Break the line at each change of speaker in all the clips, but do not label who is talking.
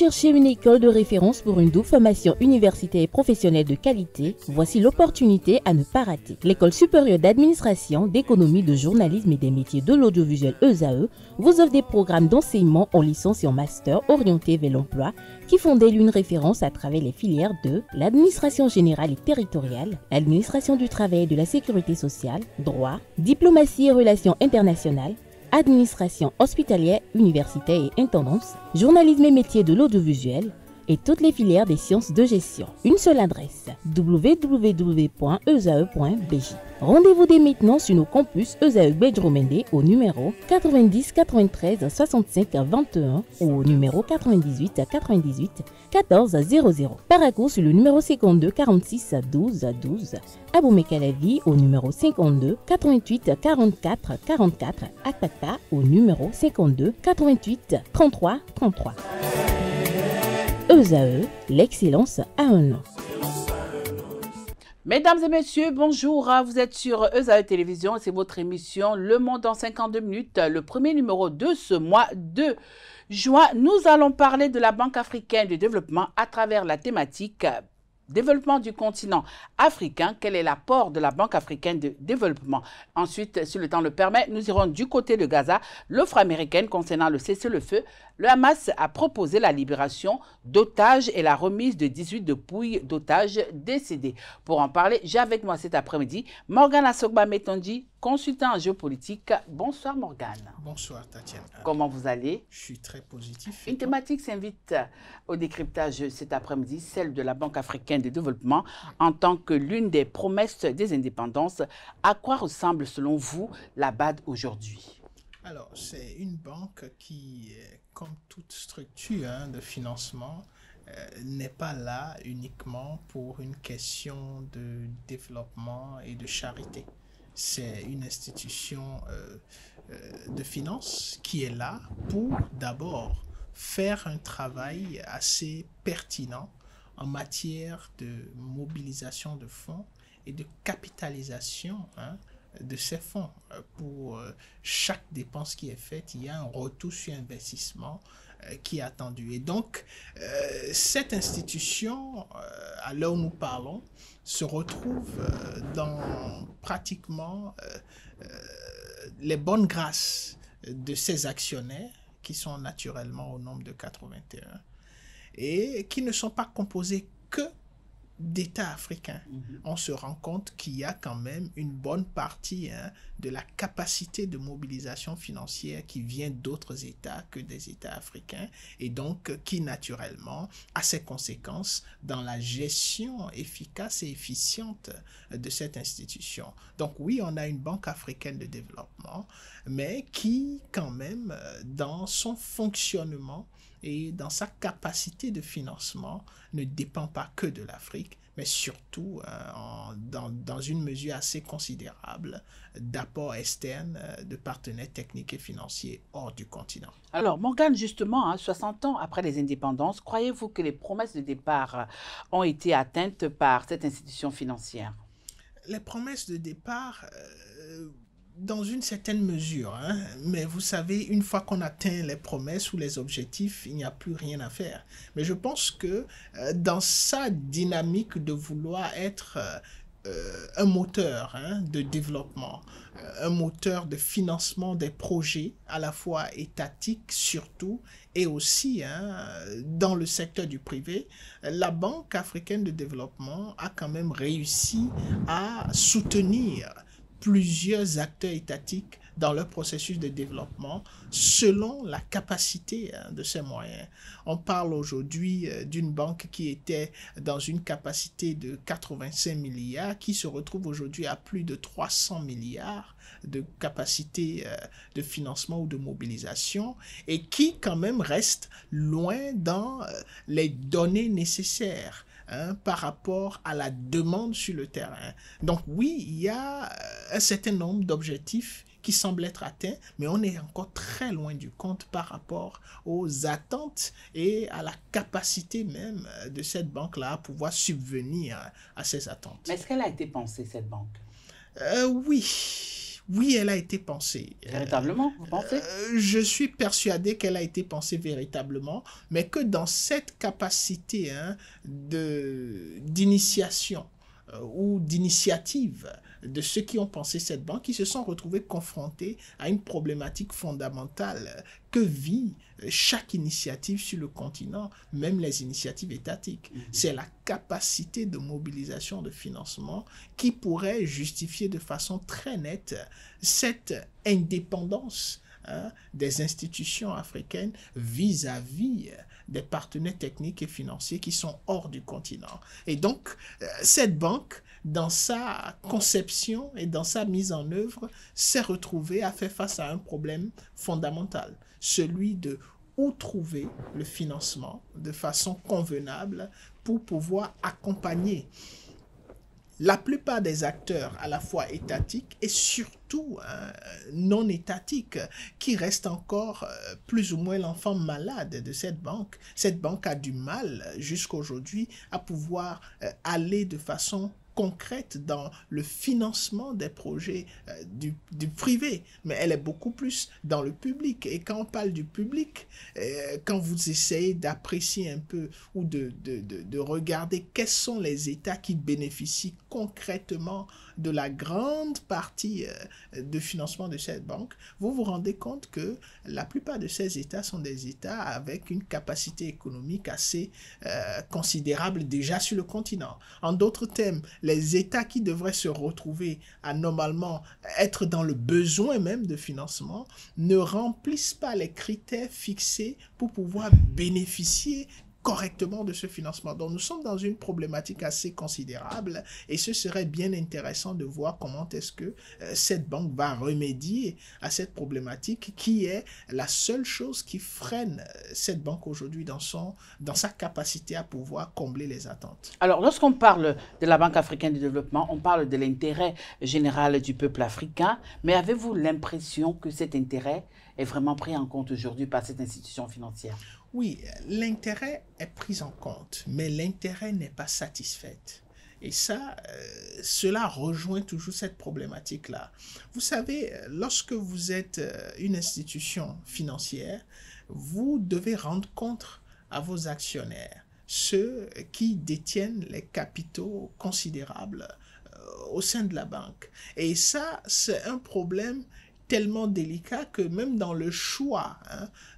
cherchez une école de référence pour une double formation universitaire et professionnelle de qualité? Voici l'opportunité à ne pas rater. L'École supérieure d'administration, d'économie, de journalisme et des métiers de l'audiovisuel ESAE vous offre des programmes d'enseignement en licence et en master orientés vers l'emploi qui font d'elle une référence à travers les filières de l'administration générale et territoriale, l'administration du travail et de la sécurité sociale, droit, diplomatie et relations internationales, administration hospitalière, universitaire et intendance, journalisme et métiers de l'audiovisuel et toutes les filières des sciences de gestion. Une seule adresse, www.esae.bj. Rendez-vous dès maintenant sur nos campus ESAE Bedjromende au numéro 90 93 65 21 ou au numéro 98 98 14 00. Paracourt sur le numéro 52 46 12 12. Aboumé-Calavi au numéro 52 88 44 44. Akpata au numéro 52 88 33 33. ESAE, l'excellence à un nom.
Mesdames et messieurs, bonjour, vous êtes sur ESAE Télévision, c'est votre émission Le Monde en 52 minutes, le premier numéro de ce mois de juin. Nous allons parler de la Banque africaine de développement à travers la thématique développement du continent africain. Quel est l'apport de la Banque africaine de développement? Ensuite, si le temps le permet, nous irons du côté de Gaza, l'offre américaine concernant le cessez-le-feu. Le Hamas a proposé la libération d'otages et la remise de 18 dépouilles d'otages décédés. Pour en parler, j'ai avec moi cet après-midi Morgane Assogba-Metonji, consultant en géopolitique. Bonsoir Morgane.
Bonsoir Tatiana.
Comment vous allez?
Je suis très positif.
Une thématique s'invite au décryptage cet après-midi, celle de la Banque africaine de développement en tant que l'une des promesses des indépendances. À quoi ressemble selon vous la BAD aujourd'hui?
Alors, c'est une banque qui, comme toute structure de financement, n'est pas là uniquement pour une question de développement et de charité. C'est une institution de finance qui est là pour d'abord faire un travail assez pertinent en matière de mobilisation de fonds et de capitalisation de ces fonds. Pour chaque dépense qui est faite, il y a un retour sur investissement qui est attendu. Et donc, cette institution, à l'heure où nous parlons, se retrouve dans pratiquement les bonnes grâces de ses actionnaires, qui sont naturellement au nombre de 81, et qui ne sont pas composés que d'États africains. On se rend compte qu'il y a quand même une bonne partie de la capacité de mobilisation financière qui vient d'autres États que des États africains et donc qui naturellement a ses conséquences dans la gestion efficace et efficiente de cette institution. Donc oui, on a une banque africaine de développement, mais qui quand même dans son fonctionnement et dans sa capacité de financement ne dépend pas que de l'Afrique, mais surtout dans une mesure assez considérable d'apports externes de partenaires techniques et financiers hors du continent.
Alors Morgane, justement, 60 ans après les indépendances, croyez-vous que les promesses de départ ont été atteintes par cette institution financière?
Les promesses de départ... dans une certaine mesure, mais vous savez, une fois qu'on atteint les promesses ou les objectifs, il n'y a plus rien à faire. Mais je pense que dans sa dynamique de vouloir être un moteur de développement, un moteur de financement des projets, à la fois étatiques surtout, et aussi dans le secteur du privé, la Banque africaine de développement a quand même réussi à soutenir plusieurs acteurs étatiques dans leur processus de développement selon la capacité de ces moyens. On parle aujourd'hui d'une banque qui était dans une capacité de 85 milliards qui se retrouve aujourd'hui à plus de 300 milliards de capacité de financement ou de mobilisation et qui quand même reste loin dans les données nécessaires par rapport à la demande sur le terrain. Donc oui, il y a un certain nombre d'objectifs qui semblent être atteints, mais on est encore très loin du compte par rapport aux attentes et à la capacité même de cette banque-là à pouvoir subvenir à ces attentes.
Mais est-ce qu'elle a été pensée, cette banque?
Oui, Oui, elle a été pensée.
Véritablement, vous pensez?
Je suis persuadé qu'elle a été pensée véritablement, mais que dans cette capacité d'initiation ou d'initiative de ceux qui ont pensé cette banque, qui se sont retrouvés confrontés à une problématique fondamentale que vit chaque initiative sur le continent, même les initiatives étatiques. C'est la capacité de mobilisation de financement qui pourrait justifier de façon très nette cette indépendance des institutions africaines vis-à-vis des partenaires techniques et financiers qui sont hors du continent. Et donc, cette banque, dans sa conception et dans sa mise en œuvre, s'est retrouvée à faire face à un problème fondamental, celui de où trouver le financement de façon convenable pour pouvoir accompagner la plupart des acteurs à la fois étatiques et surtout non étatiques qui restent encore plus ou moins l'enfant malade de cette banque. Cette banque a du mal jusqu'à aujourd'hui à pouvoir aller de façon concrète dans le financement des projets du privé, mais elle est beaucoup plus dans le public. Et quand on parle du public, quand vous essayez d'apprécier un peu ou de regarder quels sont les États qui bénéficient concrètement de la grande partie de financement de cette banque, vous vous rendez compte que la plupart de ces États sont des États avec une capacité économique assez considérable déjà sur le continent. En d'autres termes, les États qui devraient se retrouver à normalement être dans le besoin même de financement ne remplissent pas les critères fixés pour pouvoir bénéficier correctement de ce financement. Donc nous sommes dans une problématique assez considérable et ce serait bien intéressant de voir comment est-ce que cette banque va remédier à cette problématique qui est la seule chose qui freine cette banque aujourd'hui dans sa capacité à pouvoir combler les attentes.
Alors lorsqu'on parle de la Banque africaine de développement, on parle de l'intérêt général du peuple africain, mais avez-vous l'impression que cet intérêt est vraiment pris en compte aujourd'hui par cette institution financière?
Oui, l'intérêt est pris en compte, mais l'intérêt n'est pas satisfait. Et ça, cela rejoint toujours cette problématique-là. Vous savez, lorsque vous êtes une institution financière, vous devez rendre compte à vos actionnaires, ceux qui détiennent les capitaux considérables au sein de la banque. Et ça, c'est un problème tellement délicat que même dans le choix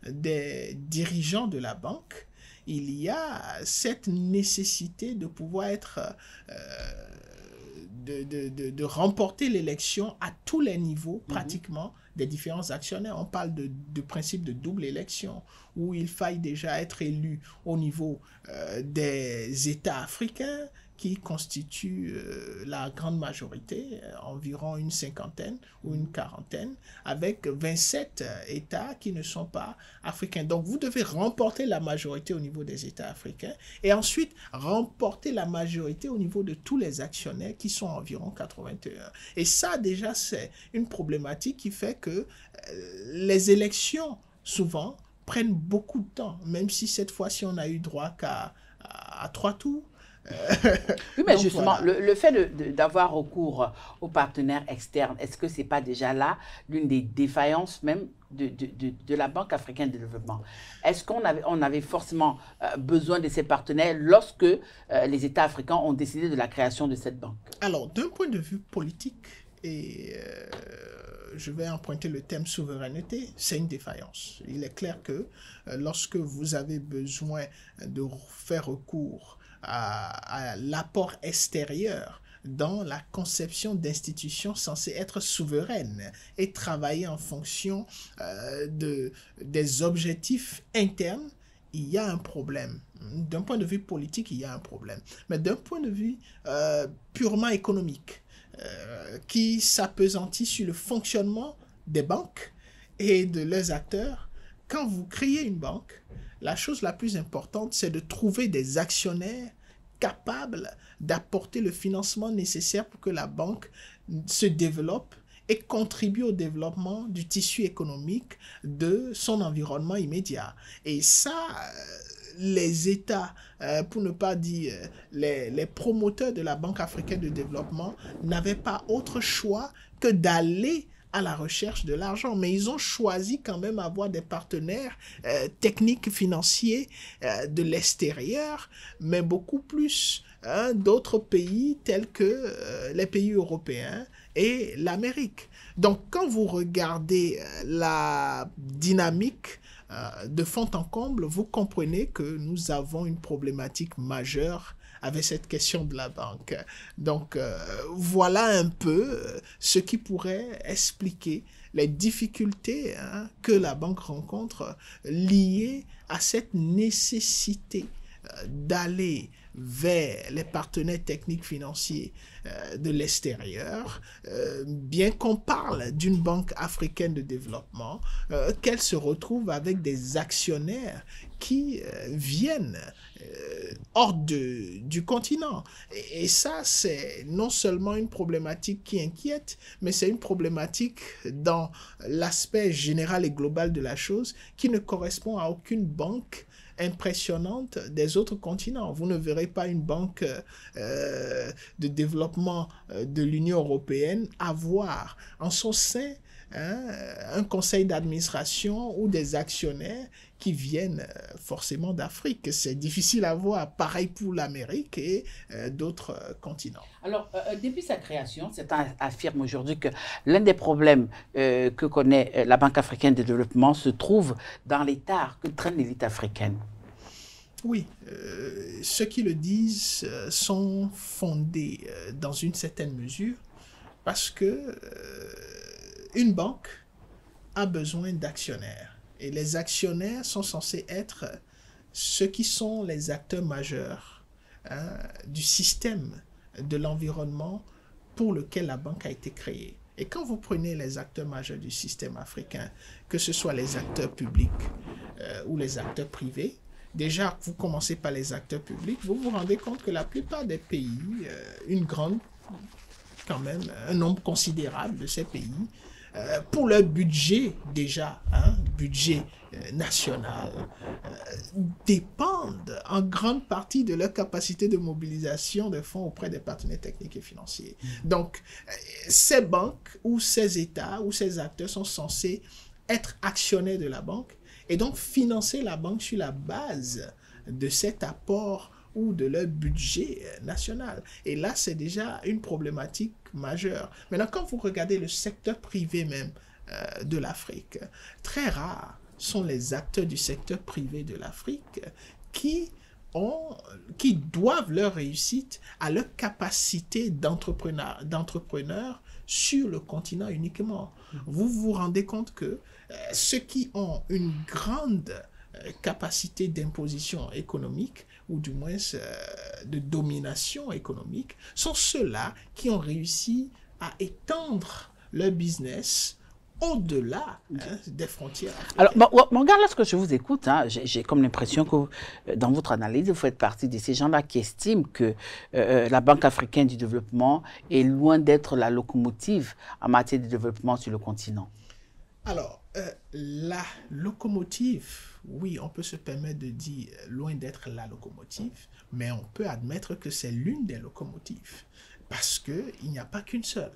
des dirigeants de la banque, il y a cette nécessité de pouvoir être, de remporter l'élection à tous les niveaux pratiquement des différents actionnaires. On parle de principe de double élection où il faille déjà être élu au niveau des États africains qui constituent la grande majorité, environ une cinquantaine ou une quarantaine, avec 27 États qui ne sont pas africains. Donc vous devez remporter la majorité au niveau des États africains et ensuite remporter la majorité au niveau de tous les actionnaires qui sont environ 81. Et ça déjà c'est une problématique qui fait que les élections souvent prennent beaucoup de temps, même si cette fois-ci on a eu droit qu'à 3 tours.
Oui, mais
donc,
justement,
voilà.
le fait d'avoir recours aux partenaires externes, est-ce que ce n'est pas déjà là l'une des défaillances même de la Banque africaine de développement? Est-ce qu'on avait forcément besoin de ces partenaires lorsque les États africains ont décidé de la création de cette banque?
Alors, d'un point de vue politique, et je vais emprunter le thème souveraineté, c'est une défaillance. Il est clair que lorsque vous avez besoin de faire recours à l'apport extérieur dans la conception d'institutions censées être souveraines et travailler en fonction des objectifs internes, il y a un problème. D'un point de vue politique, il y a un problème. Mais d'un point de vue purement économique, qui s'appesantit sur le fonctionnement des banques et de leurs acteurs, quand vous créez une banque, la chose la plus importante, c'est de trouver des actionnaires capables d'apporter le financement nécessaire pour que la banque se développe et contribue au développement du tissu économique de son environnement immédiat. Et ça, les États, pour ne pas dire les promoteurs de la Banque africaine de développement, n'avaient pas autre choix que d'aller à la recherche de l'argent. Mais ils ont choisi quand même avoir des partenaires techniques, financiers de l'extérieur, mais beaucoup plus d'autres pays tels que les pays européens et l'Amérique. Donc, quand vous regardez la dynamique de fond en comble, vous comprenez que nous avons une problématique majeure avec cette question de la banque. Donc, voilà un peu ce qui pourrait expliquer les difficultés que la banque rencontre liées à cette nécessité d'aller vers les partenaires techniques financiers de l'extérieur, bien qu'on parle d'une banque africaine de développement, qu'elle se retrouve avec des actionnaires qui viennent hors du continent. Et ça, c'est non seulement une problématique qui inquiète, mais c'est une problématique dans l'aspect général et global de la chose qui ne correspond à aucune banque impressionnante des autres continents. Vous ne verrez pas une banque de développement de l'Union européenne avoir en son sein un conseil d'administration ou des actionnaires qui viennent forcément d'Afrique. C'est difficile à voir, pareil pour l'Amérique et d'autres continents.
Alors, depuis sa création, certains affirment aujourd'hui que l'un des problèmes que connaît la Banque africaine de développement se trouve dans l'état que traîne l'élite africaine.
Oui, ceux qui le disent sont fondés dans une certaine mesure parce que une banque a besoin d'actionnaires et les actionnaires sont censés être ceux qui sont les acteurs majeurs du système de l'environnement pour lequel la banque a été créée. Et quand vous prenez les acteurs majeurs du système africain, que ce soit les acteurs publics ou les acteurs privés, déjà, vous commencez par les acteurs publics, vous vous rendez compte que la plupart des pays, un nombre considérable de ces pays, pour leur budget déjà, budget national, dépendent en grande partie de leur capacité de mobilisation de fonds auprès des partenaires techniques et financiers. Donc, ces banques ou ces États ou ces acteurs sont censés être actionnaires de la banque et donc financer la banque sur la base de cet apport ou de leur budget national. Et là, c'est déjà une problématique majeure. Maintenant, quand vous regardez le secteur privé même de l'Afrique, très rares sont les acteurs du secteur privé de l'Afrique qui doivent leur réussite à leur capacité d'entrepreneur sur le continent uniquement. Vous vous rendez compte que ceux qui ont une grande capacité d'imposition économique, ou du moins de domination économique, sont ceux-là qui ont réussi à étendre leur business au-delà des frontières.
Alors, regarde, lorsque je vous écoute, j'ai comme l'impression que dans votre analyse, vous faites partie de ces gens-là qui estiment que la Banque africaine du développement est loin d'être la locomotive en matière de développement sur le continent.
Alors, la locomotive, oui, on peut se permettre de dire loin d'être la locomotive, mais on peut admettre que c'est l'une des locomotives, parce qu'il n'y a pas qu'une seule.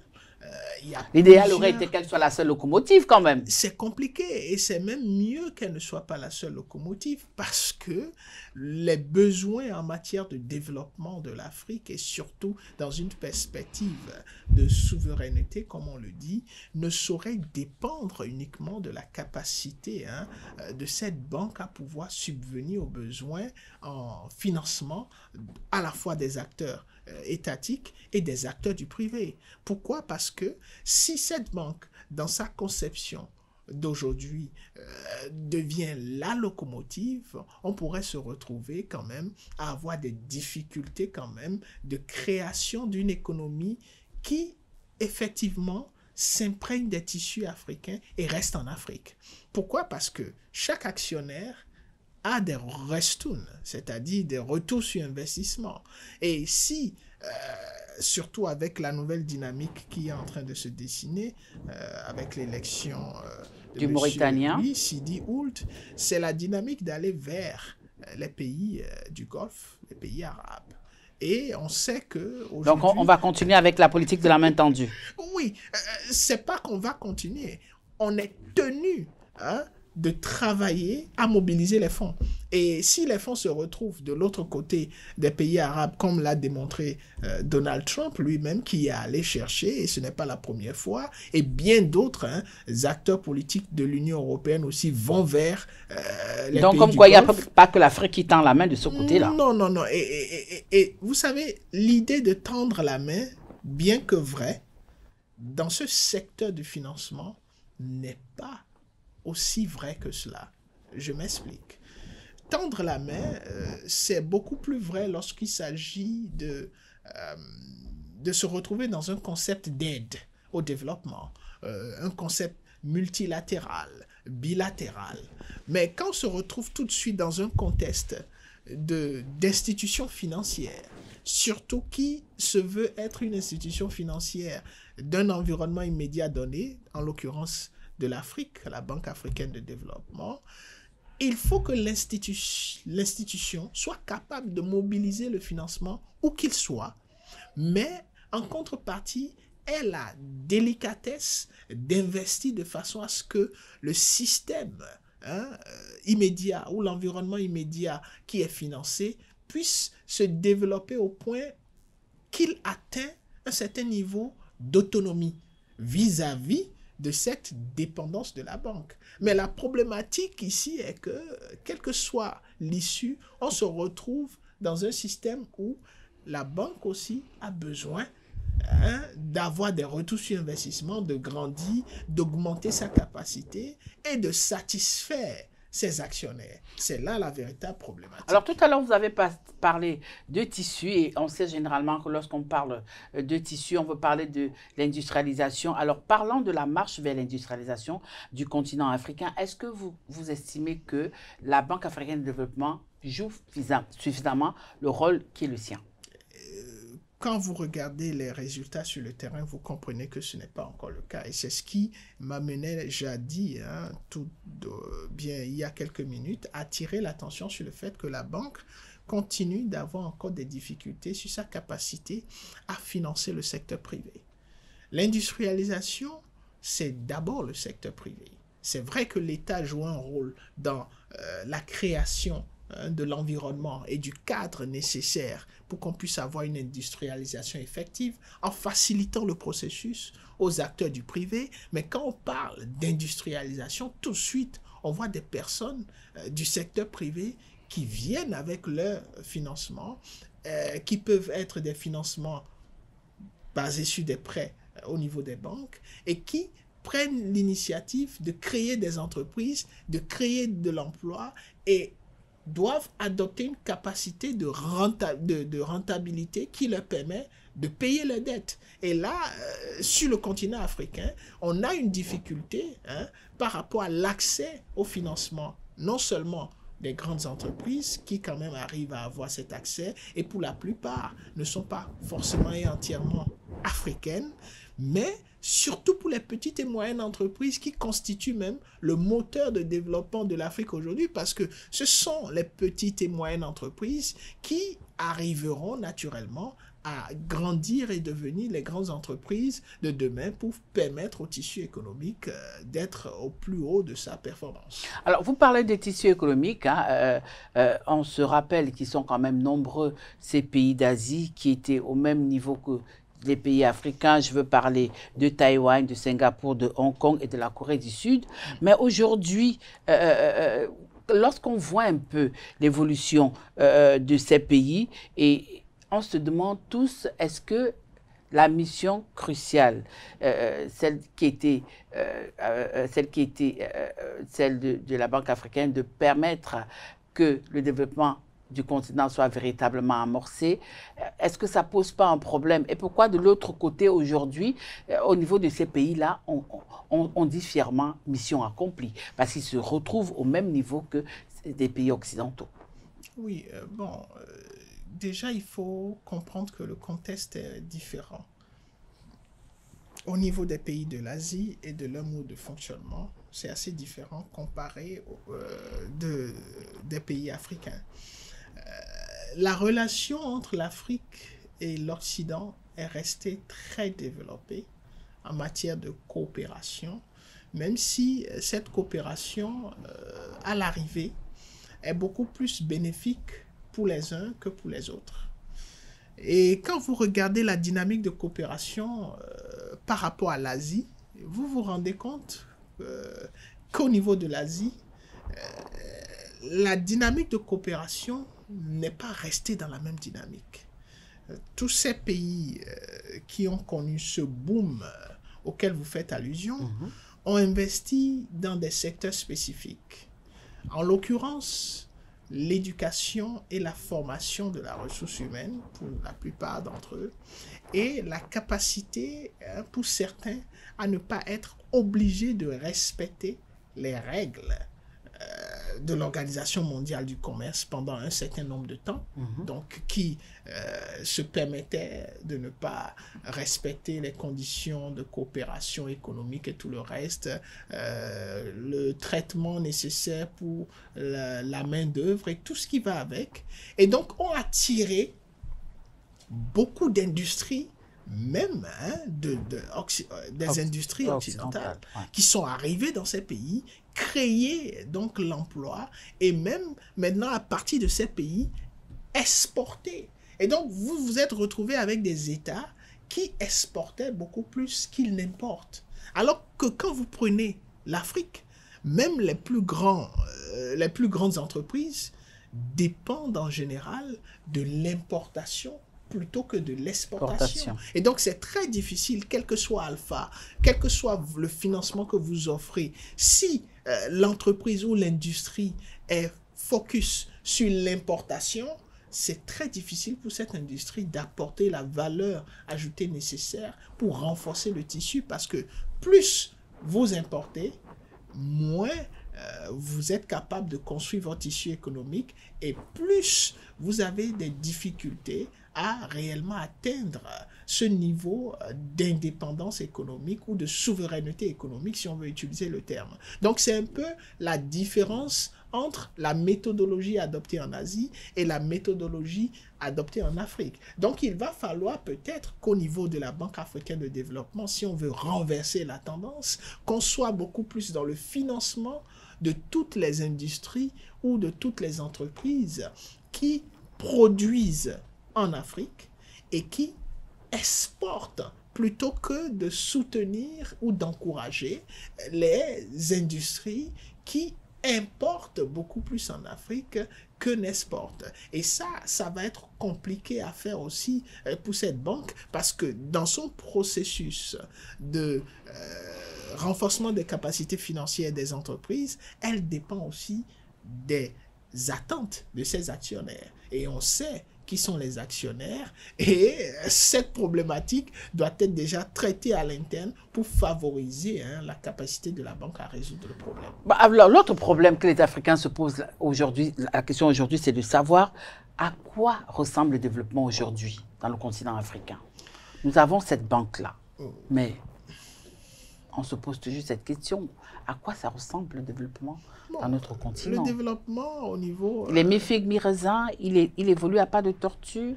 L'idéal aurait été qu'elle soit la seule locomotive quand même.
C'est compliqué et c'est même mieux qu'elle ne soit pas la seule locomotive parce que les besoins en matière de développement de l'Afrique et surtout dans une perspective de souveraineté, comme on le dit, ne sauraient dépendre uniquement de la capacité de cette banque à pouvoir subvenir aux besoins en financement à la fois des acteurs étatiques et des acteurs du privé. Pourquoi? Parce que si cette banque, dans sa conception d'aujourd'hui, devient la locomotive, on pourrait se retrouver quand même à avoir des difficultés quand même de création d'une économie qui, effectivement, s'imprègne des tissus africains et reste en Afrique. Pourquoi? Parce que chaque actionnaire a des restoun, c'est-à-dire des retours sur investissement. Et si, surtout avec la nouvelle dynamique qui est en train de se dessiner, avec l'élection
du Mauritanien,
Sidi Ould, c'est la dynamique d'aller vers les pays du Golfe, les pays arabes. Et on sait que
donc on va continuer avec la politique de la main tendue.
Oui, c'est pas qu'on va continuer. On est tenu de travailler à mobiliser les fonds. Et si les fonds se retrouvent de l'autre côté des pays arabes, comme l'a démontré Donald Trump lui-même, qui est allé chercher, et ce n'est pas la première fois, et bien d'autres acteurs politiques de l'Union européenne aussi vont vers les
donc,
pays
comme
du
quoi, il n'y a
Golfe.
pas que l'Afrique qui tend la main de ce côté-là.
Non, non, non. Et vous savez, l'idée de tendre la main, bien que vraie, dans ce secteur du financement, n'est pas aussi vrai que cela. Je m'explique. Tendre la main, c'est beaucoup plus vrai lorsqu'il s'agit de se retrouver dans un concept d'aide au développement, un concept multilatéral, bilatéral. Mais quand on se retrouve tout de suite dans un contexte d'institutions financières, surtout qui se veut être une institution financière d'un environnement immédiat donné, en l'occurrence de l'Afrique, la Banque africaine de développement, il faut que l'institution soit capable de mobiliser le financement où qu'il soit, mais en contrepartie, elle a la délicatesse d'investir de façon à ce que le système immédiat ou l'environnement immédiat qui est financé puisse se développer au point qu'il atteint un certain niveau d'autonomie vis-à-vis de cette dépendance de la banque. Mais la problématique ici est que, quelle que soit l'issue, on se retrouve dans un système où la banque aussi a besoin d'avoir des retours sur investissement, de grandir, d'augmenter sa capacité et de satisfaire ses actionnaires. C'est là la véritable problématique.
Alors tout à l'heure, vous avez parlé de tissu et on sait généralement que lorsqu'on parle de tissu, on veut parler de l'industrialisation. Alors parlant de la marche vers l'industrialisation du continent africain, est-ce que vous estimez que la Banque africaine de développement joue suffisamment le rôle qui est le sien?
Quand vous regardez les résultats sur le terrain, vous comprenez que ce n'est pas encore le cas. Et c'est ce qui m'amenait jadis, il y a quelques minutes, à attirer l'attention sur le fait que la banque continue d'avoir encore des difficultés sur sa capacité à financer le secteur privé. L'industrialisation, c'est d'abord le secteur privé. C'est vrai que l'État joue un rôle dans la création de l'environnement et du cadre nécessaire pour qu'on puisse avoir une industrialisation effective en facilitant le processus aux acteurs du privé. Mais quand on parle d'industrialisation, tout de suite, on voit des personnes du secteur privé qui viennent avec leur financement, qui peuvent être des financements basés sur des prêts au niveau des banques et qui prennent l'initiative de créer des entreprises, de créer de l'emploi et doivent adopter une capacité de rentabilité qui leur permet de payer leurs dettes. Et là, sur le continent africain, on a une difficulté par rapport à l'accès au financement, non seulement des grandes entreprises qui quand même arrivent à avoir cet accès et pour la plupart ne sont pas forcément et entièrement africaines, mais surtout pour les petites et moyennes entreprises qui constituent même le moteur de développement de l'Afrique aujourd'hui parce que ce sont les petites et moyennes entreprises qui arriveront naturellement à grandir et devenir les grandes entreprises de demain pour permettre au tissu économique d'être au plus haut de sa performance.
Alors, vous parlez des tissus économiques, on se rappelle qu'ils sont quand même nombreux, ces pays d'Asie qui étaient au même niveau que les pays africains. Je veux parler de Taïwan, de Singapour, de Hong Kong et de la Corée du Sud. Mais aujourd'hui, lorsqu'on voit un peu l'évolution de ces pays, et on se demande tous, est-ce que la mission cruciale, celle de la Banque africaine, de permettre que le développement du continent soit véritablement amorcé, est-ce que ça ne pose pas un problème? Et pourquoi de l'autre côté aujourd'hui, au niveau de ces pays-là, on dit fièrement mission accomplie, parce qu'ils se retrouvent au même niveau que des pays occidentaux?
Oui, déjà il faut comprendre que le contexte est différent. Au niveau des pays de l'Asie et de leur mode de fonctionnement, c'est assez différent comparé des pays africains. la relation entre l'Afrique et l'Occident est restée très développée en matière de coopération, même si cette coopération, à l'arrivée, est beaucoup plus bénéfique pour les uns que pour les autres. Et quand vous regardez la dynamique de coopération par rapport à l'Asie, vous vous rendez compte qu'au niveau de l'Asie, la dynamique de coopération n'est pas restée dans la même dynamique. Tous ces pays qui ont connu ce boom auquel vous faites allusion ont investi dans des secteurs spécifiques. En l'occurrence, l'éducation et la formation de la ressource humaine pour la plupart d'entre eux, et la capacité pour certains à ne pas être obligés de respecter les règles de l'Organisation mondiale du commerce pendant un certain nombre de temps, donc qui se permettait de ne pas respecter les conditions de coopération économique et tout le reste, le traitement nécessaire pour la main-d'œuvre et tout ce qui va avec. Et donc, on a attiré beaucoup d'industries, même des industries occidentales, qui sont arrivées dans ces pays, créer donc l'emploi et même maintenant à partir de ces pays exporter. Et donc vous vous êtes retrouvés avec des États qui exportaient beaucoup plus qu'ils n'importent. Alors que quand vous prenez l'Afrique, même les plus grandes entreprises dépendent en général de l'importation plutôt que de l'exportation. Et donc, c'est très difficile, quel que soit Alpha, quel que soit le financement que vous offrez, si l'entreprise ou l'industrie est focus sur l'importation, c'est très difficile pour cette industrie d'apporter la valeur ajoutée nécessaire pour renforcer le tissu, parce que plus vous importez, moins vous êtes capable de construire votre tissu économique et plus vous avez des difficultés à réellement atteindre ce niveau d'indépendance économique ou de souveraineté économique, si on veut utiliser le terme. Donc, c'est un peu la différence entre la méthodologie adoptée en Asie et la méthodologie adoptée en Afrique. Donc, il va falloir peut-être qu'au niveau de la Banque africaine de développement, si on veut renverser la tendance, qu'on soit beaucoup plus dans le financement de toutes les industries ou de toutes les entreprises qui produisent en Afrique et qui exportent plutôt que de soutenir ou d'encourager les industries qui importent beaucoup plus en Afrique que n'exportent. Et ça va être compliqué à faire aussi pour cette banque, parce que dans son processus de renforcement des capacités financières des entreprises, elle dépend aussi des attentes de ses actionnaires. Et on sait qui sont les actionnaires, et cette problématique doit être déjà traitée à l'interne pour favoriser la capacité de la banque à résoudre le problème.
Alors, l'autre problème que les Africains se posent aujourd'hui, la question aujourd'hui, c'est de savoir à quoi ressemble le développement aujourd'hui dans le continent africain. Nous avons cette banque-là, mais on se pose toujours cette question. À quoi ça ressemble le développement dans notre continent?
Le développement au niveau...
Il est mi-figue, mi-raisin, il évolue à pas de tortue.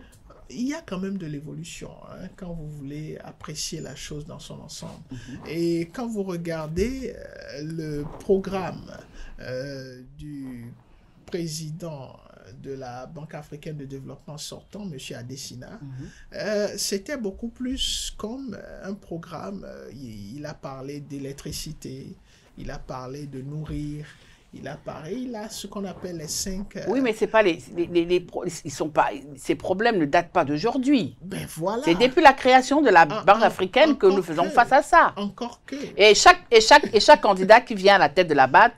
Il y a quand même de l'évolution quand vous voulez apprécier la chose dans son ensemble. Et quand vous regardez le programme du président de la Banque africaine de développement sortant, M. Adesina, c'était beaucoup plus comme un programme. Il a parlé d'électricité, il a parlé de nourrir, il a ce qu'on appelle les 5...
Oui, mais c'est pas ils sont pas, ces problèmes ne datent pas d'aujourd'hui.
Ben voilà.
C'est depuis la création de la Banque africaine que nous faisons face à ça.
Encore que.
Et chaque candidat qui vient à la tête de la BAD,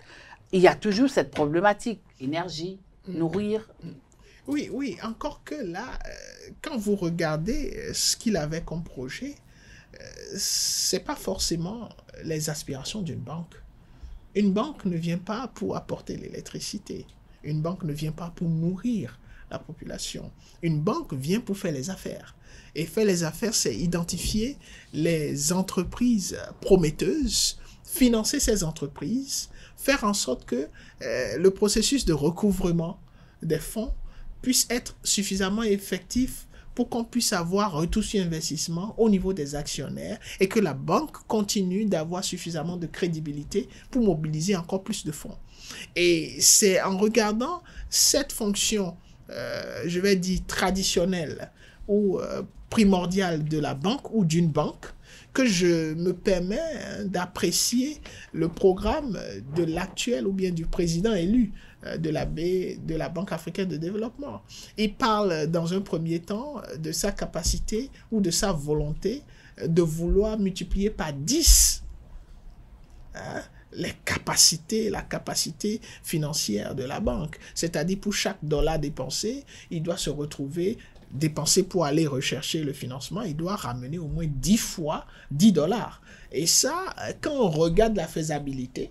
il y a toujours cette problématique. Énergie, nourrir.
Oui, encore que là, quand vous regardez ce qu'il avait comme projet, c'est pas forcément les aspirations d'une banque. Une banque ne vient pas pour apporter l'électricité. Une banque ne vient pas pour nourrir la population. Une banque vient pour faire les affaires. Et faire les affaires, c'est identifier les entreprises prometteuses, financer ces entreprises, faire en sorte que le processus de recouvrement des fonds puisse être suffisamment effectif pour qu'on puisse avoir retour sur investissement au niveau des actionnaires et que la banque continue d'avoir suffisamment de crédibilité pour mobiliser encore plus de fonds. Et c'est en regardant cette fonction, je vais dire traditionnelle ou primordiale de la banque ou d'une banque, que je me permets d'apprécier le programme de l'actuel ou bien du président élu de la Banque africaine de développement. Il parle dans un premier temps de sa capacité ou de sa volonté de vouloir multiplier par 10 la capacité financière de la banque. C'est-à-dire pour chaque dollar dépensé, il doit se retrouver dépenser pour aller rechercher le financement, il doit ramener au moins 10 fois 10 dollars. Et ça, quand on regarde la faisabilité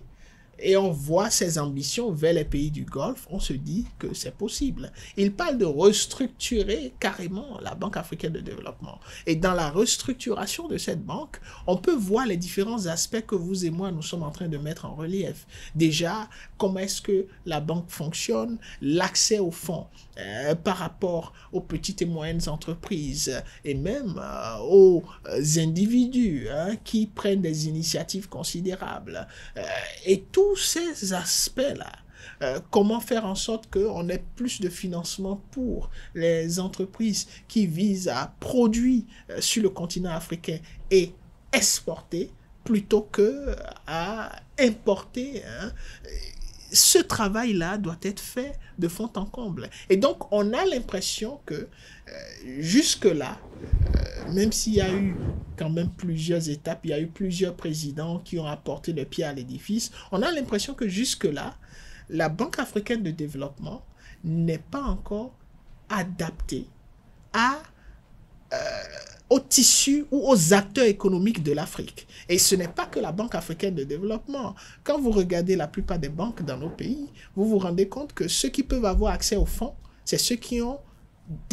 et on voit ses ambitions vers les pays du Golfe, on se dit que c'est possible. Il parle de restructurer carrément la Banque africaine de développement. Et dans la restructuration de cette banque, on peut voir les différents aspects que vous et moi, nous sommes en train de mettre en relief. Déjà, comment est-ce que la banque fonctionne, l'accès aux fonds par rapport aux petites et moyennes entreprises et même aux individus qui prennent des initiatives considérables. Et tous ces aspects-là, comment faire en sorte qu'on ait plus de financement pour les entreprises qui visent à produire sur le continent africain et exporter plutôt qu'à importer. Ce travail-là doit être fait de fond en comble. Et donc, on a l'impression que jusque-là, même s'il y a eu quand même plusieurs étapes, il y a eu plusieurs présidents qui ont apporté le pied à l'édifice, on a l'impression que jusque-là, la Banque africaine de développement n'est pas encore adaptée au tissu ou aux acteurs économiques de l'Afrique. Et ce n'est pas que la Banque africaine de développement. Quand vous regardez la plupart des banques dans nos pays, vous vous rendez compte que ceux qui peuvent avoir accès aux fonds, c'est ceux qui ont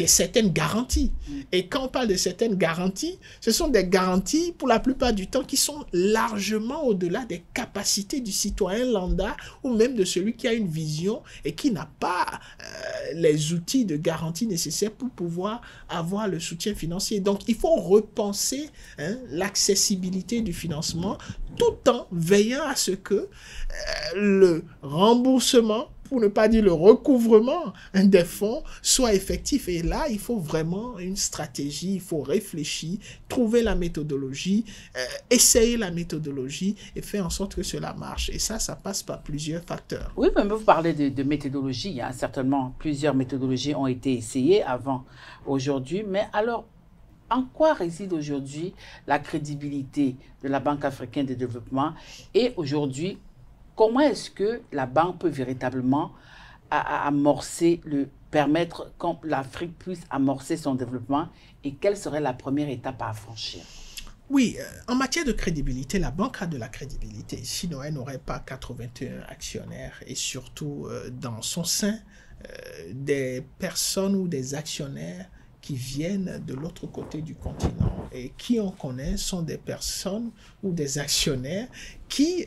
certaines garanties. Et quand on parle de certaines garanties, ce sont des garanties pour la plupart du temps qui sont largement au-delà des capacités du citoyen lambda ou même de celui qui a une vision et qui n'a pas les outils de garantie nécessaires pour pouvoir avoir le soutien financier. Donc, il faut repenser l'accessibilité du financement tout en veillant à ce que le remboursement, pour ne pas dire le recouvrement des fonds, soit effectif. Et là, il faut vraiment une stratégie, il faut réfléchir, trouver la méthodologie, essayer la méthodologie et faire en sorte que cela marche. Et ça passe par plusieurs facteurs.
Oui, mais vous parlez de méthodologie. Certainement, plusieurs méthodologies ont été essayées avant aujourd'hui. Mais alors, en quoi réside aujourd'hui la crédibilité de la Banque africaine de développement? Et aujourd'hui, comment est-ce que la banque peut véritablement permettre que l'Afrique puisse amorcer son développement et quelle serait la première étape à franchir?
Oui, en matière de crédibilité, la banque a de la crédibilité. Sinon, elle n'aurait pas 81 actionnaires et surtout dans son sein, des personnes ou des actionnaires qui viennent de l'autre côté du continent et qui, on connaît, sont des personnes ou des actionnaires qui,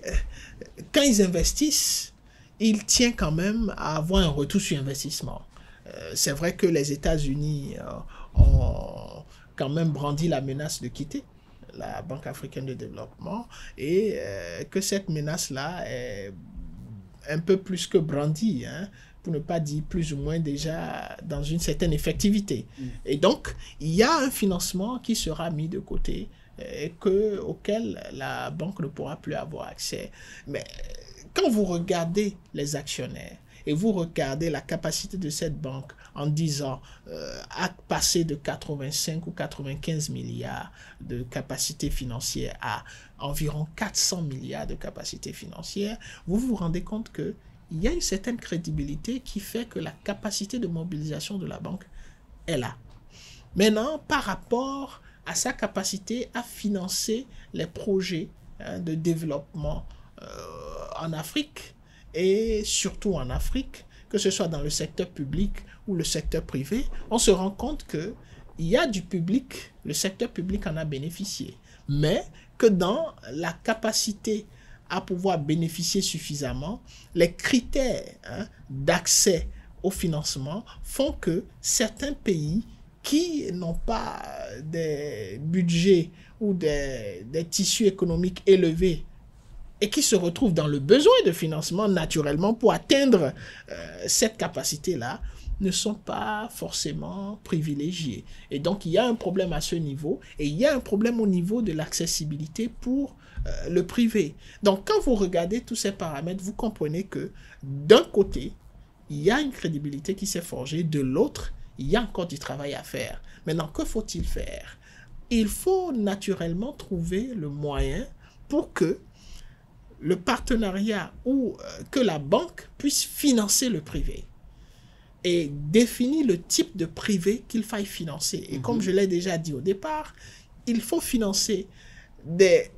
quand ils investissent, ils tiennent quand même à avoir un retour sur investissement. C'est vrai que les États-Unis ont quand même brandi la menace de quitter la Banque africaine de développement et que cette menace-là est un peu plus que brandie, pour ne pas dire plus ou moins déjà dans une certaine effectivité. Et donc, il y a un financement qui sera mis de côté et auquel la banque ne pourra plus avoir accès. Mais quand vous regardez les actionnaires et vous regardez la capacité de cette banque en 10 ans à passer de 85 ou 95 milliards de capacité financière à environ 400 milliards de capacité financière, vous vous rendez compte que il y a une certaine crédibilité qui fait que la capacité de mobilisation de la banque est là. Maintenant, par rapport à sa capacité à financer les projets de développement en Afrique et surtout en Afrique, que ce soit dans le secteur public ou le secteur privé, on se rend compte qu'il y a du public, le secteur public en a bénéficié, mais que dans la capacité à pouvoir bénéficier suffisamment, les critères d'accès au financement font que certains pays qui n'ont pas des budgets ou des tissus économiques élevés et qui se retrouvent dans le besoin de financement naturellement pour atteindre cette capacité-là, ne sont pas forcément privilégiés. Et donc, il y a un problème à ce niveau et il y a un problème au niveau de l'accessibilité pour le privé. Donc, quand vous regardez tous ces paramètres, vous comprenez que d'un côté, il y a une crédibilité qui s'est forgée, de l'autre, il y a encore du travail à faire. Maintenant, que faut-il faire? Il faut naturellement trouver le moyen pour que le partenariat ou que la banque puisse financer le privé et définir le type de privé qu'il faille financer. Et comme je l'ai déjà dit au départ, il faut financer des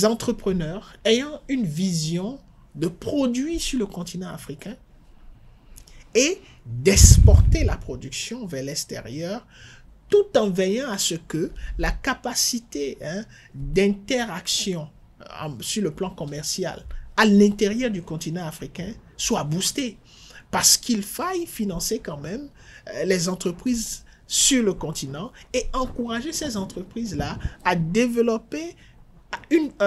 entrepreneurs ayant une vision de produits sur le continent africain et d'exporter la production vers l'extérieur, tout en veillant à ce que la capacité d'interaction sur le plan commercial à l'intérieur du continent africain soit boostée. Parce qu'il faille financer quand même les entreprises sur le continent et encourager ces entreprises-là à développer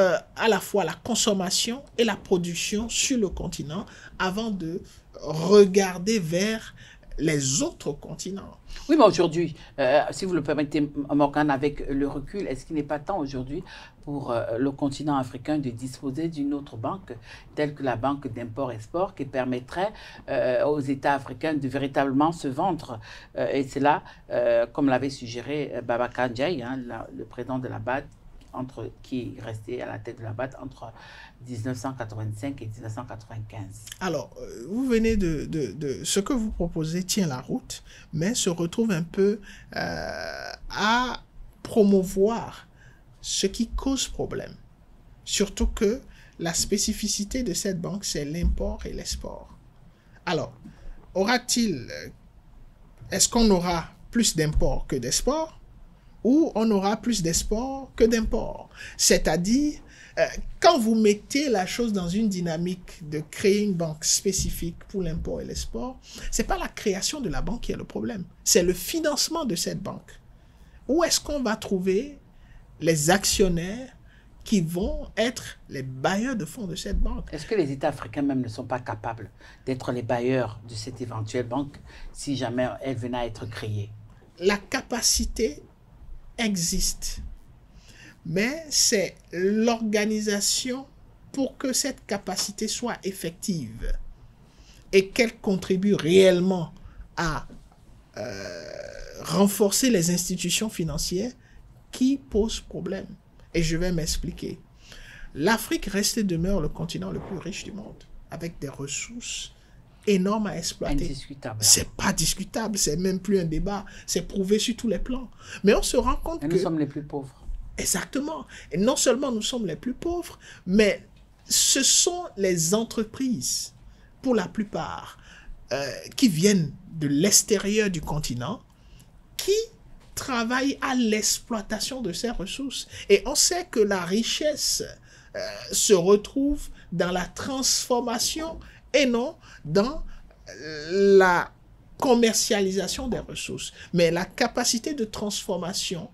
à la fois la consommation et la production sur le continent avant de regarder vers les autres continents.
Oui, mais aujourd'hui, si vous le permettez, Morgane, avec le recul, est-ce qu'il n'est pas temps aujourd'hui pour le continent africain de disposer d'une autre banque, telle que la banque d'import-export, qui permettrait aux États africains de véritablement se vendre? Et c'est là, comme l'avait suggéré Babacar Ndiaye, le président de la BAD, qui est resté à la tête de la BAD entre 1985 et 1995.
Alors, vous venez de ce que vous proposez tient la route, mais se retrouve un peu à promouvoir ce qui cause problème. Surtout que la spécificité de cette banque, c'est l'import et l'export. Alors, est-ce qu'on aura plus d'import que d'export? Ou on aura plus d'export que d'import. C'est-à-dire, quand vous mettez la chose dans une dynamique de créer une banque spécifique pour l'import et l'export, ce n'est pas la création de la banque qui est le problème, c'est le financement de cette banque. Où est-ce qu'on va trouver les actionnaires qui vont être les bailleurs de fonds de cette banque?
Est-ce que les États africains même ne sont pas capables d'être les bailleurs de cette éventuelle banque si jamais elle venait à être créée?
La capacité existe, mais c'est l'organisation pour que cette capacité soit effective et qu'elle contribue réellement à renforcer les institutions financières qui posent problème. Et je vais m'expliquer. L'Afrique reste et demeure le continent le plus riche du monde, avec des ressources énorme à exploiter.
Indiscutable.
C'est pas discutable, c'est même plus un débat, c'est prouvé sur tous les plans. Mais on se rend compte que...
nous sommes les plus pauvres.
Exactement. Et non seulement nous sommes les plus pauvres, mais ce sont les entreprises, pour la plupart, qui viennent de l'extérieur du continent, qui travaillent à l'exploitation de ces ressources. Et on sait que la richesse se retrouve dans la transformation et non dans la commercialisation des ressources. Mais la capacité de transformation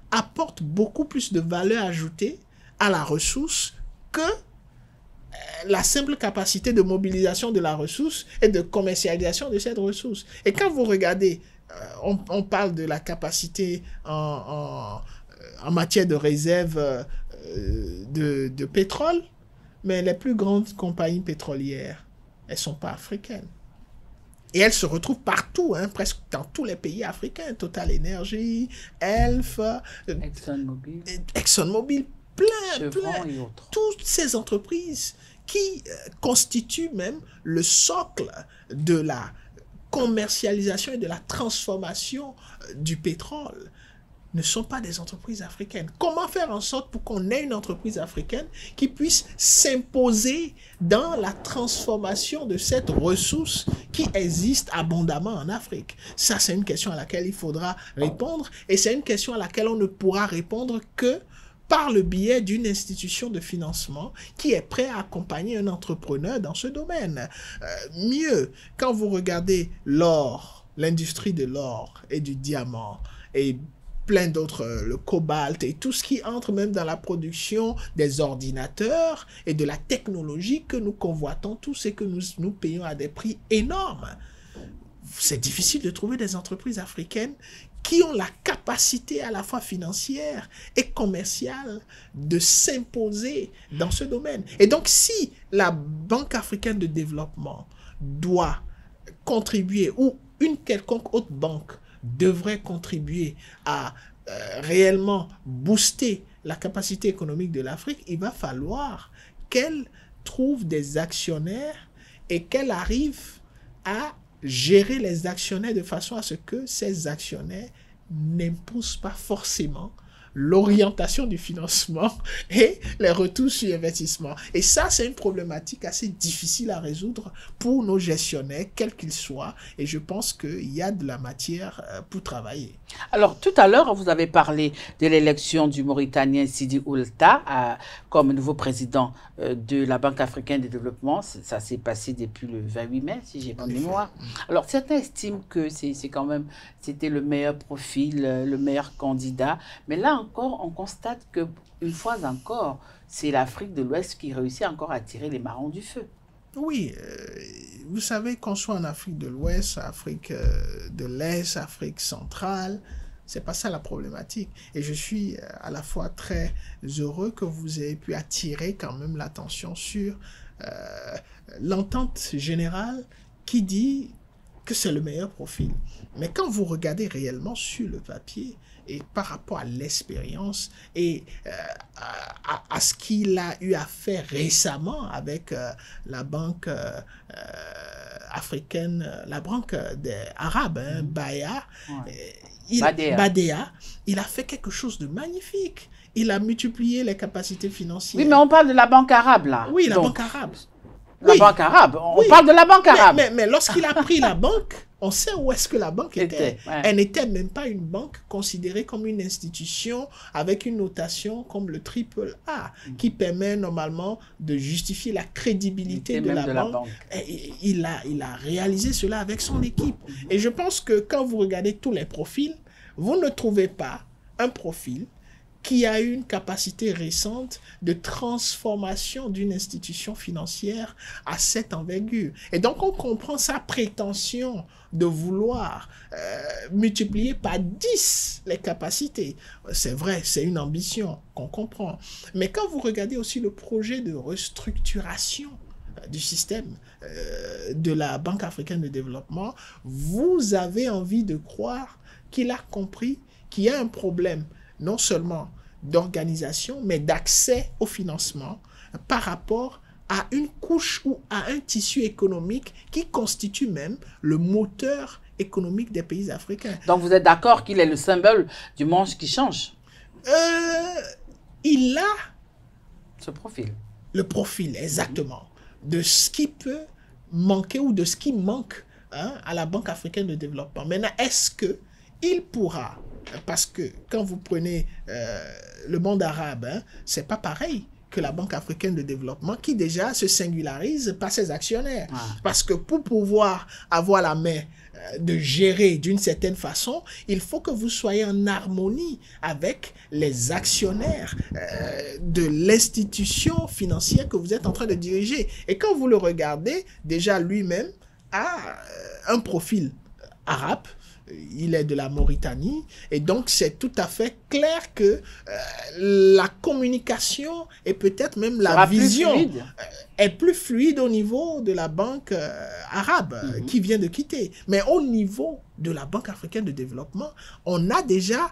apporte beaucoup plus de valeur ajoutée à la ressource que la simple capacité de mobilisation de la ressource et de commercialisation de cette ressource. Et quand vous regardez, on parle de la capacité en matière de réserve de pétrole, mais les plus grandes compagnies pétrolières, elles ne sont pas africaines. Et elles se retrouvent partout, presque dans tous les pays africains. Total Energy, Elf, ExxonMobil, plein.
Et autres.
Toutes ces entreprises qui constituent même le socle de la commercialisation et de la transformation du pétrole ne sont pas des entreprises africaines. Comment faire en sorte pour qu'on ait une entreprise africaine qui puisse s'imposer dans la transformation de cette ressource qui existe abondamment en Afrique? Ça, c'est une question à laquelle il faudra répondre et c'est une question à laquelle on ne pourra répondre que par le biais d'une institution de financement qui est prête à accompagner un entrepreneur dans ce domaine. Mieux, quand vous regardez l'or, l'industrie de l'or et du diamant et plein d'autres, le cobalt et tout ce qui entre même dans la production des ordinateurs et de la technologie que nous convoitons tous et que nous payons à des prix énormes. C'est difficile de trouver des entreprises africaines qui ont la capacité à la fois financière et commerciale de s'imposer dans ce domaine. Et donc, si la Banque africaine de développement doit contribuer, ou une quelconque autre banque devrait contribuer à réellement booster la capacité économique de l'Afrique, il va falloir qu'elle trouve des actionnaires et qu'elle arrive à gérer les actionnaires de façon à ce que ces actionnaires n'imposent pas forcément l'orientation du financement et les retours sur investissement. Et ça, c'est une problématique assez difficile à résoudre pour nos gestionnaires, quels qu'ils soient. Et je pense qu'il y a de la matière pour travailler.
Alors, tout à l'heure, vous avez parlé de l'élection du Mauritanien Sidi Oulta comme nouveau président de la Banque africaine de développement. Ça s'est passé depuis le 28 mai, si j'ai bonne mémoire. Alors, certains estiment que c'était le meilleur profil, le meilleur candidat. Mais là encore, on constate que une fois encore, c'est l'Afrique de l'Ouest qui réussit encore à tirer les marrons du feu.
Oui, vous savez qu'on soit en Afrique de l'Ouest, Afrique de l'Est, Afrique centrale, c'est pas ça la problématique. Et je suis à la fois très heureux que vous ayez pu attirer quand même l'attention sur l'entente générale qui dit que c'est le meilleur profil. Mais quand vous regardez réellement sur le papier, et par rapport à l'expérience et à ce qu'il a eu à faire récemment avec la banque africaine, la banque des Arabes, BADEA, il a fait quelque chose de magnifique. Il a multiplié les capacités financières.
Oui, mais on parle de la banque arabe, là.
Oui, la banque arabe.
La banque arabe, on parle de la banque arabe.
Mais lorsqu'il a pris la banque, on sait où est-ce que la banque était. Elle n'était même pas une banque considérée comme une institution avec une notation comme le AAA, qui permet normalement de justifier la crédibilité de la banque. Et il a réalisé cela avec son équipe. Et je pense que quand vous regardez tous les profils, vous ne trouvez pas un profil qui a eu une capacité récente de transformation d'une institution financière à cette envergure. Et donc, on comprend sa prétention de vouloir multiplier par 10 les capacités. C'est vrai, c'est une ambition qu'on comprend. Mais quand vous regardez aussi le projet de restructuration du système de la Banque africaine de développement, vous avez envie de croire qu'il a compris qu'il y a un problème non seulement d'organisation, mais d'accès au financement par rapport à une couche ou à un tissu économique qui constitue même le moteur économique des pays africains.
Donc vous êtes d'accord qu'il est le symbole du monde qui change?
Il a
ce profil.
Le profil, exactement, de ce qui peut manquer ou de ce qui manque à la Banque africaine de développement. Maintenant, est-ce qu'il pourra... Parce que quand vous prenez le monde arabe, c'est pas pareil que la Banque africaine de développement qui déjà se singularise par ses actionnaires. Parce que pour pouvoir avoir la main de gérer d'une certaine façon, il faut que vous soyez en harmonie avec les actionnaires de l'institution financière que vous êtes en train de diriger. Et quand vous le regardez, déjà lui-même a un profil arabe. Il est de la Mauritanie et donc c'est tout à fait clair que la communication et peut-être même la vision est plus fluide au niveau de la banque arabe qui vient de quitter. Mais au niveau de la Banque africaine de développement, on a déjà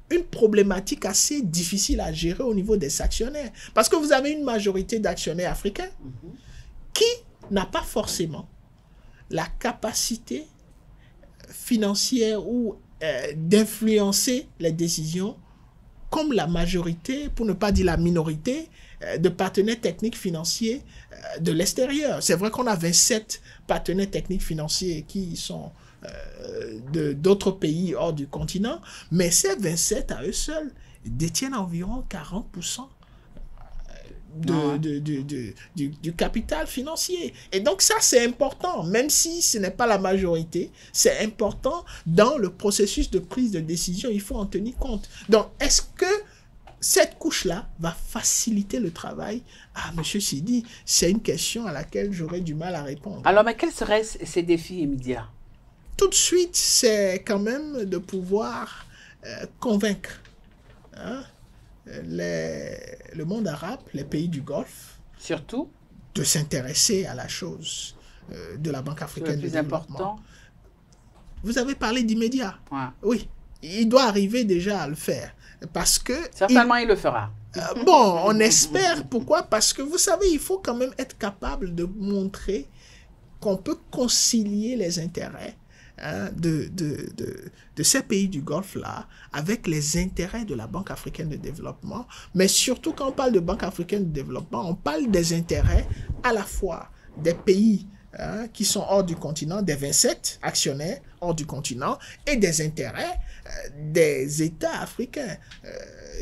une problématique assez difficile à gérer au niveau des actionnaires. Parce que vous avez une majorité d'actionnaires africains qui n'a pas forcément la capacité financière ou d'influencer les décisions comme la majorité, pour ne pas dire la minorité, de partenaires techniques financiers de l'extérieur. C'est vrai qu'on a 27 partenaires techniques financiers qui sont d'autres pays hors du continent, mais ces 27 à eux seuls, détiennent environ 40% du capital financier. Et donc ça, c'est important, même si ce n'est pas la majorité, c'est important dans le processus de prise de décision, il faut en tenir compte. Donc, est-ce que cette couche-là va faciliter le travail? Ah, monsieur Sidi, c'est une question à laquelle j'aurais du mal à répondre.
Alors, mais quels seraient ces défis immédiats?
Tout de suite, c'est quand même de pouvoir convaincre le monde arabe, les pays du Golfe,
surtout,
de s'intéresser à la chose de la Banque africaine de développement.
Important.
Vous avez parlé d'immédiat.
Ouais.
Oui, il doit arriver déjà à le faire. Parce que...
Certainement, il le fera.
Bon, on espère. Pourquoi? Parce que vous savez, il faut quand même être capable de montrer qu'on peut concilier les intérêts de ces pays du Golfe-là avec les intérêts de la Banque africaine de développement. Mais surtout, quand on parle de Banque africaine de développement, on parle des intérêts à la fois des pays qui sont hors du continent, des 27 actionnaires hors du continent, et des intérêts des États africains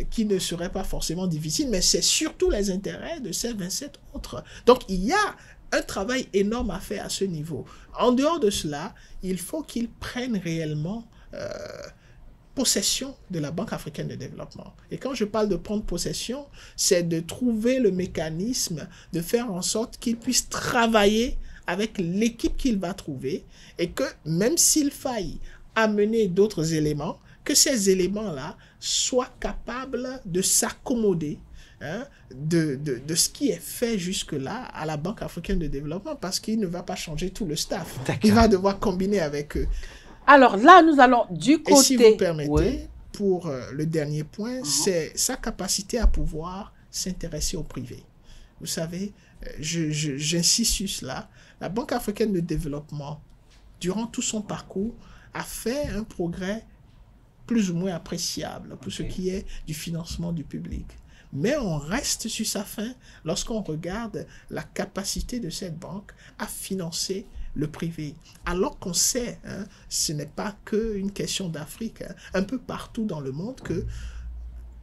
qui ne seraient pas forcément difficiles, mais c'est surtout les intérêts de ces 27 autres. Donc, il y a un travail énorme à faire à ce niveau. En dehors de cela, il faut qu'ils prennent réellement possession de la Banque africaine de développement. Et quand je parle de prendre possession, c'est de trouver le mécanisme de faire en sorte qu'ils puissent travailler avec l'équipe qu'il va trouver et que même s'il faille amener d'autres éléments, que ces éléments-là soient capables de s'accommoder de ce qui est fait jusque-là à la Banque africaine de développement, parce qu'il ne va pas changer tout le staff. Il va devoir combiner avec eux.
Alors là, nous allons du côté...
Et si vous permettez, pour le dernier point, c'est sa capacité à pouvoir s'intéresser au privé. Vous savez, j'insiste sur cela. La Banque africaine de développement, durant tout son parcours, a fait un progrès plus ou moins appréciable pour ce qui est du financement du public. Mais on reste sur sa faim lorsqu'on regarde la capacité de cette banque à financer le privé. Alors qu'on sait, ce n'est pas qu'une question d'Afrique, un peu partout dans le monde, que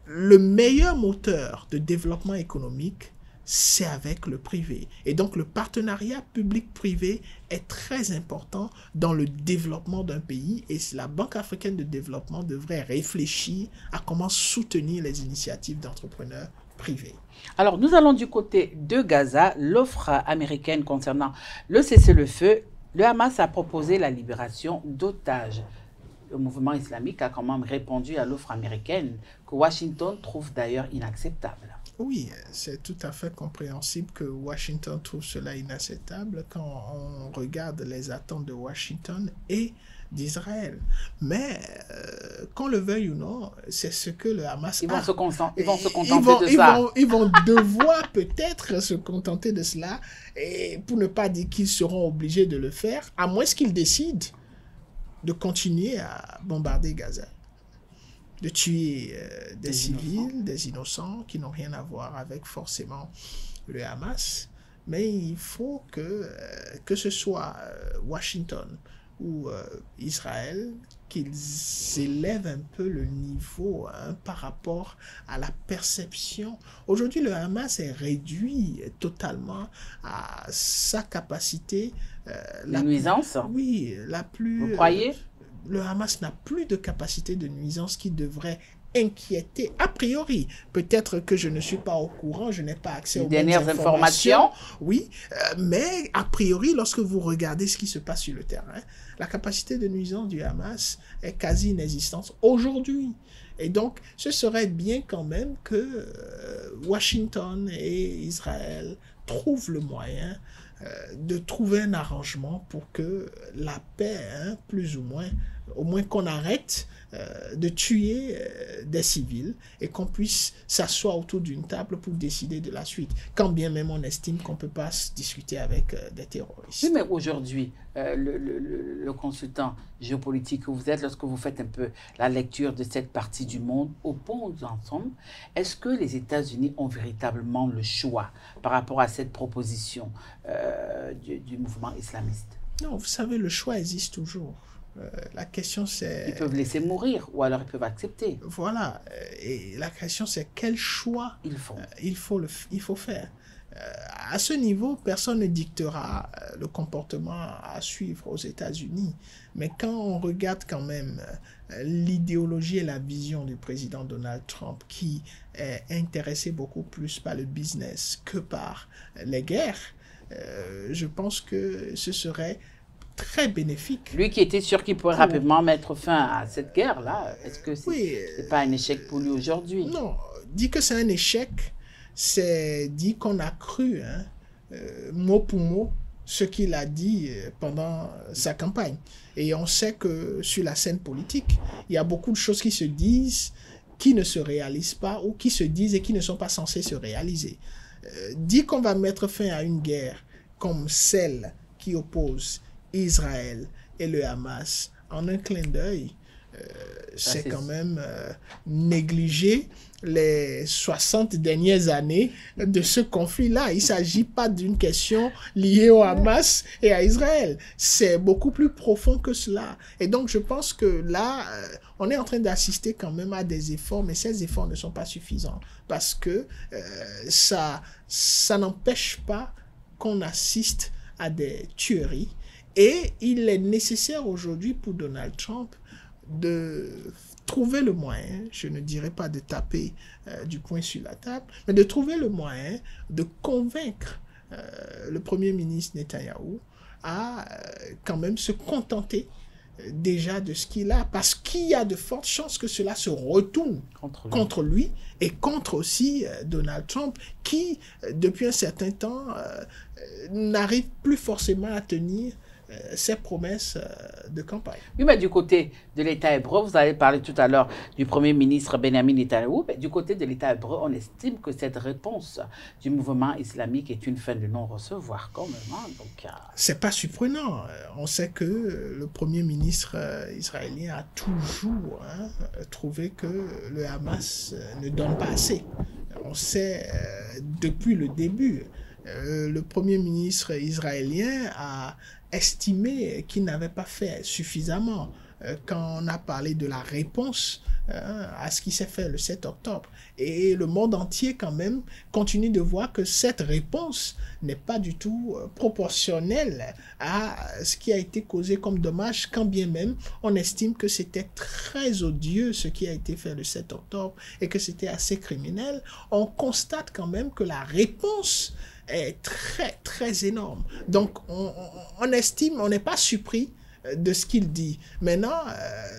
le meilleur moteur de développement économique, c'est avec le privé. Et donc, le partenariat public-privé est très important dans le développement d'un pays. Et la Banque africaine de développement devrait réfléchir à comment soutenir les initiatives d'entrepreneurs privés.
Alors, nous allons du côté de Gaza. L'offre américaine concernant le cessez-le-feu, le Hamas a proposé la libération d'otages. Le mouvement islamique a quand même répondu à l'offre américaine, que Washington trouve d'ailleurs inacceptable.
Oui, c'est tout à fait compréhensible que Washington trouve cela inacceptable quand on regarde les attentes de Washington et d'Israël. Mais, qu'on le veuille ou non, c'est ce que le Hamas
Ils vont se contenter de
ça. Ils vont devoir peut-être se contenter de cela, et pour ne pas dire qu'ils seront obligés de le faire, à moins qu'ils décident de continuer à bombarder Gaza, de tuer des civils, des innocents qui n'ont rien à voir avec forcément le Hamas. Mais il faut que ce soit Washington ou Israël, qu'ils élèvent un peu le niveau par rapport à la perception. Aujourd'hui, le Hamas est réduit totalement à sa capacité.
La nuisance?
Oui, la plus...
Vous croyez?
Le Hamas n'a plus de capacité de nuisance qui devrait inquiéter a priori. Peut-être que je ne suis pas au courant, je n'ai pas accès aux
dernières informations.
Oui, mais a priori, lorsque vous regardez ce qui se passe sur le terrain, la capacité de nuisance du Hamas est quasi inexistante aujourd'hui. Et donc, ce serait bien quand même que Washington et Israël trouvent le moyen de trouver un arrangement pour que la paix, plus ou moins, au moins qu'on arrête de tuer des civils et qu'on puisse s'asseoir autour d'une table pour décider de la suite. Quand bien même on estime qu'on ne peut pas discuter avec des terroristes.
Oui, mais aujourd'hui, le consultant géopolitique que vous êtes, lorsque vous faites un peu la lecture de cette partie du monde, au pont ensemble, est-ce que les États-Unis ont véritablement le choix par rapport à cette proposition du mouvement islamiste?
Non, vous savez, le choix existe toujours. La question c'est...
Ils peuvent laisser mourir ou alors ils peuvent accepter.
Voilà. Et la question c'est quel choix
Ils font.
il faut faire. À ce niveau, personne ne dictera le comportement à suivre aux États-Unis. Mais quand on regarde quand même l'idéologie et la vision du président Donald Trump, qui est intéressé beaucoup plus par le business que par les guerres, je pense que ce serait très bénéfique.
Lui qui était sûr qu'il pourrait rapidement mettre fin à cette guerre-là, est-ce que c'est pas un échec pour lui aujourd'hui?
Non, dit que c'est un échec, c'est dit qu'on a cru, mot pour mot, ce qu'il a dit pendant sa campagne. Et on sait que sur la scène politique, il y a beaucoup de choses qui se disent, qui ne se réalisent pas, ou qui se disent et qui ne sont pas censées se réaliser. Dit qu'on va mettre fin à une guerre comme celle qui oppose Israël et le Hamas en un clin d'œil, c'est quand même négliger les 60 dernières années de ce conflit-là. Il ne s'agit pas d'une question liée au Hamas et à Israël. C'est beaucoup plus profond que cela. Et donc, je pense que là, on est en train d'assister quand même à des efforts, mais ces efforts ne sont pas suffisants parce que ça n'empêche pas qu'on assiste à des tueries. Et il est nécessaire aujourd'hui pour Donald Trump de trouver le moyen, je ne dirais pas de taper du poing sur la table, mais de trouver le moyen de convaincre le Premier ministre Netanyahou à quand même se contenter déjà de ce qu'il a, parce qu'il y a de fortes chances que cela se retourne contre lui et contre aussi Donald Trump, qui depuis un certain temps n'arrive plus forcément à tenir ses promesses de campagne.
Oui, mais du côté de l'État hébreu, vous avez parlé tout à l'heure du Premier ministre Benjamin Netanyahou, mais du côté de l'État hébreu, on estime que cette réponse du mouvement islamique est une fin de non-recevoir quand même. Donc,
c'est pas surprenant. On sait que le Premier ministre israélien a toujours trouvé que le Hamas ne donne pas assez. On sait depuis le début, le Premier ministre israélien a estimé qu'il n'avait pas fait suffisamment quand on a parlé de la réponse à ce qui s'est fait le 7 octobre. Et le monde entier quand même continue de voir que cette réponse n'est pas du tout proportionnelle à ce qui a été causé comme dommage, quand bien même on estime que c'était très odieux ce qui a été fait le 7 octobre et que c'était assez criminel. On constate quand même que la réponse est très, très énorme. Donc, on estime, on n'est pas surpris de ce qu'il dit. Maintenant,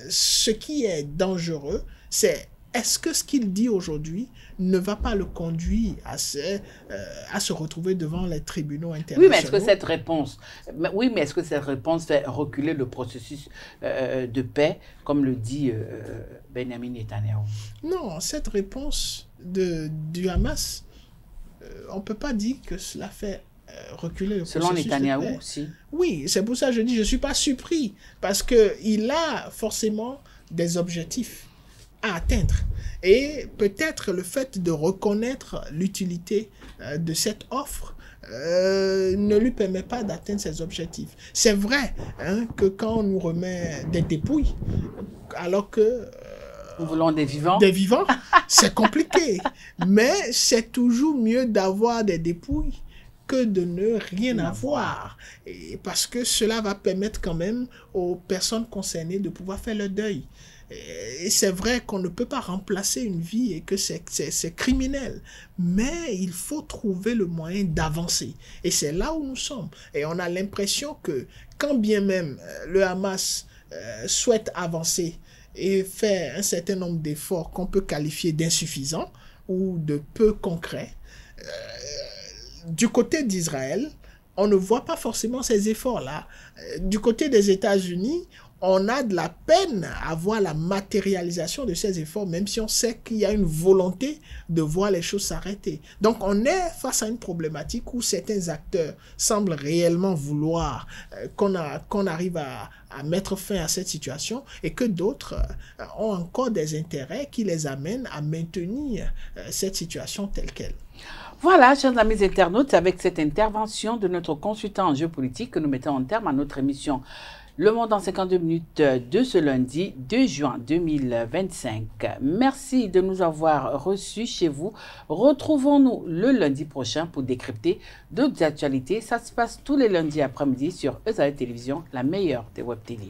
ce qui est dangereux, c'est est-ce que ce qu'il dit aujourd'hui ne va pas le conduire à se retrouver devant les tribunaux internationaux?
Oui, mais est-ce que cette réponse fait reculer le processus de paix, comme le dit Benjamin Netanyahou?
Non, cette réponse du Hamas, on ne peut pas dire que cela fait reculer le processus.
Selon Netanyahou aussi.
Oui, c'est pour ça que je dis je ne suis pas surpris, parce qu'il a forcément des objectifs à atteindre. Et peut-être le fait de reconnaître l'utilité de cette offre ne lui permet pas d'atteindre ses objectifs. C'est vrai que quand on nous remet des dépouilles, alors que
nous voulons des vivants.
Des vivants, c'est compliqué. Mais c'est toujours mieux d'avoir des dépouilles que de ne rien avoir. Et parce que cela va permettre quand même aux personnes concernées de pouvoir faire le deuil. Et c'est vrai qu'on ne peut pas remplacer une vie et que c'est criminel. Mais il faut trouver le moyen d'avancer. Et c'est là où nous sommes. Et on a l'impression que quand bien même le Hamas souhaite avancer et faire un certain nombre d'efforts qu'on peut qualifier d'insuffisants ou de peu concrets, du côté d'Israël, on ne voit pas forcément ces efforts-là. Du côté des États-Unis, on a de la peine à voir la matérialisation de ces efforts, même si on sait qu'il y a une volonté de voir les choses s'arrêter. Donc on est face à une problématique où certains acteurs semblent réellement vouloir qu'on arrive à mettre fin à cette situation et que d'autres ont encore des intérêts qui les amènent à maintenir cette situation telle qu'elle.
Voilà, chers amis internautes, avec cette intervention de notre consultant en géopolitique que nous mettons en terme à notre émission Le Monde en 52 minutes de ce lundi 2 juin 2025. Merci de nous avoir reçus chez vous. Retrouvons-nous le lundi prochain pour décrypter d'autres actualités. Ça se passe tous les lundis après-midi sur ESAE Télévision, la meilleure des web télé.